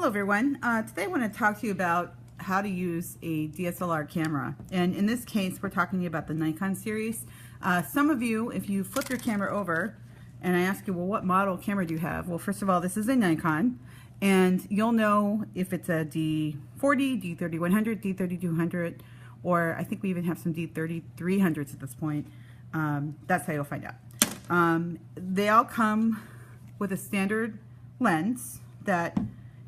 Hello everyone. Today I want to talk to you about how to use a DSLR camera, and in this case we're talking about the Nikon series. Some of you, if you flip your camera over and I ask you, well, what model camera do you have? Well, first of all, this is a Nikon, and you'll know if it's a D40, D3100, D3200, or I think we even have some D3300s at this point. That's how you'll find out. They all come with a standard lens that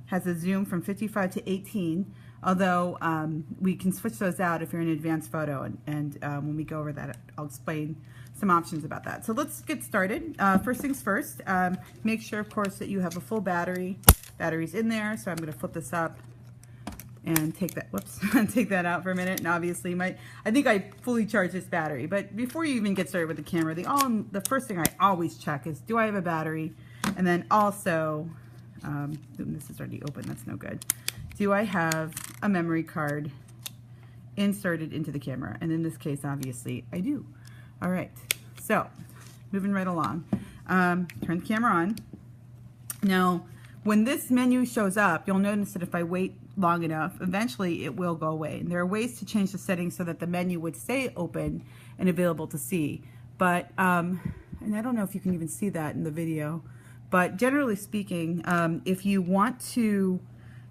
has a zoom from 55 to 18, although we can switch those out if you're in advanced photo, and when we go over that I'll explain some options about that. So let's get started. First things first, make sure of course that you have a full battery. Battery's in there, so I'm going to flip this up and take that, whoops, take that out for a minute. And obviously I think I fully charged this battery, but before you even get started with the camera, the first thing I always check is, do I have a battery? And then also, this is already open, that's no good. Do I have a memory card inserted into the camera? And in this case, obviously, I do. All right, so moving right along. Turn the camera on. Now, when this menu shows up, you'll notice that if I wait long enough, eventually it will go away. And there are ways to change the settings so that the menu would stay open and available to see. But, and I don't know if you can even see that in the video, but generally speaking, if you want to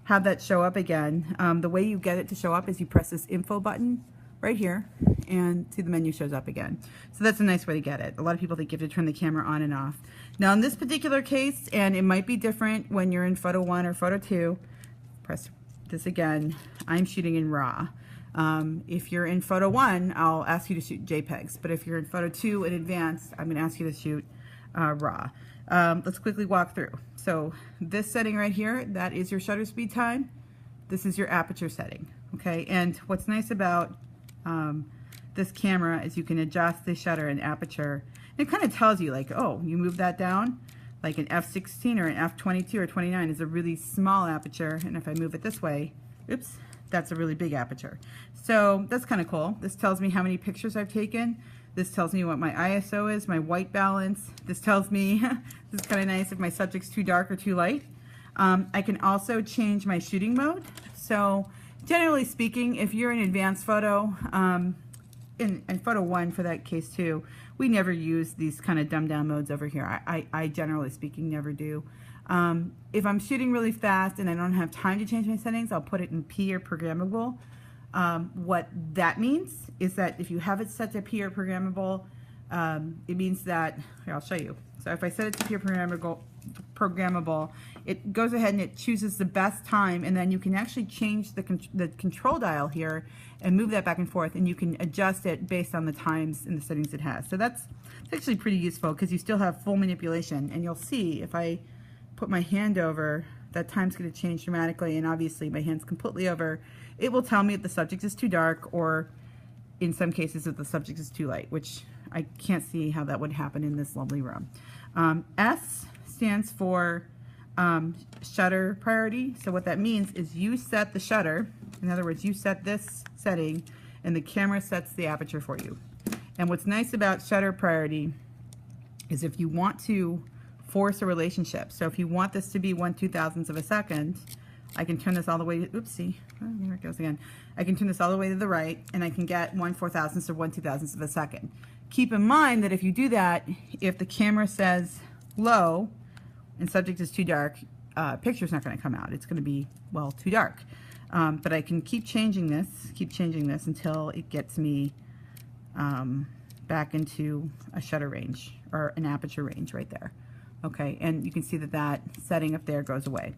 have that show up again, the way you get it to show up is you press this info button right here, and see, the menu shows up again. So that's a nice way to get it. A lot of people think you have to turn the camera on and off. Now in this particular case, and it might be different when you're in photo 1 or photo 2, press this again, I'm shooting in RAW. If you're in photo 1, I'll ask you to shoot JPEGs, but if you're in photo 2 in advanced, I'm going to ask you to shoot RAW. Let's quickly walk through. So this setting right here, that is your shutter speed time. This is your aperture setting, okay? And what's nice about this camera is you can adjust the shutter and aperture. It kind of tells you, like, oh, you move that down, like an f16 or an f22 or 29 is a really small aperture, and if I move it this way, oops, that's a really big aperture. So that's kind of cool. This tells me how many pictures I've taken. This tells me what my ISO is, my white balance. This tells me, this is kind of nice, if my subject's too dark or too light. I can also change my shooting mode. So generally speaking, if you're in advanced photo, in photo 1 for that case too, we never use these kind of dumbed down modes over here. I generally speaking never do. If I'm shooting really fast and I don't have time to change my settings, I'll put it in P or programmable. What that means is that if you have it set to P or programmable, it means that, here, I'll show you. So if I set it to P or programmable, it goes ahead and it chooses the best time, and then you can actually change the control dial here and move that back and forth, and you can adjust it based on the times and the settings it has. So that's actually pretty useful because you still have full manipulation, and you'll see if I put my hand over, that time's going to change dramatically, and obviously my hand's completely over. It will tell me if the subject is too dark, or in some cases if the subject is too light, which I can't see how that would happen in this lovely room. S stands for shutter priority. So what that means is you set the shutter. In other words, you set this setting and the camera sets the aperture for you. And what's nice about shutter priority is if you want to force a relationship, so if you want this to be 1/2000th of a second, I can turn this all the way to, oopsie, oh, there it goes again. I can turn this all the way to the right, and I can get 1/4000th or 1/2000th of a second. Keep in mind that if you do that, if the camera says low and subject is too dark, picture's not going to come out. It's going to be, well, too dark. But I can keep changing this until it gets me back into a shutter range or an aperture range right there. Okay, and you can see that that setting up there goes away.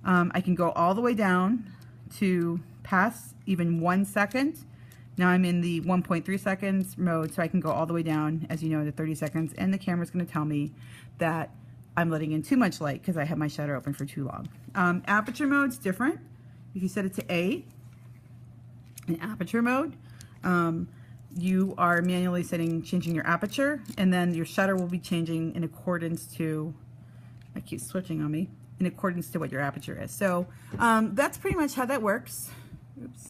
I can go all the way down to past even 1 second. Now I'm in the 1.3 seconds mode, so I can go all the way down, as you know, to 30 seconds, and the camera's going to tell me that I'm letting in too much light because I have my shutter open for too long. Aperture mode's different. If you set it to A, in aperture mode, you are manually changing your aperture, and then your shutter will be changing in accordance to, I keep switching on me, in accordance to what your aperture is. So that's pretty much how that works. Oops.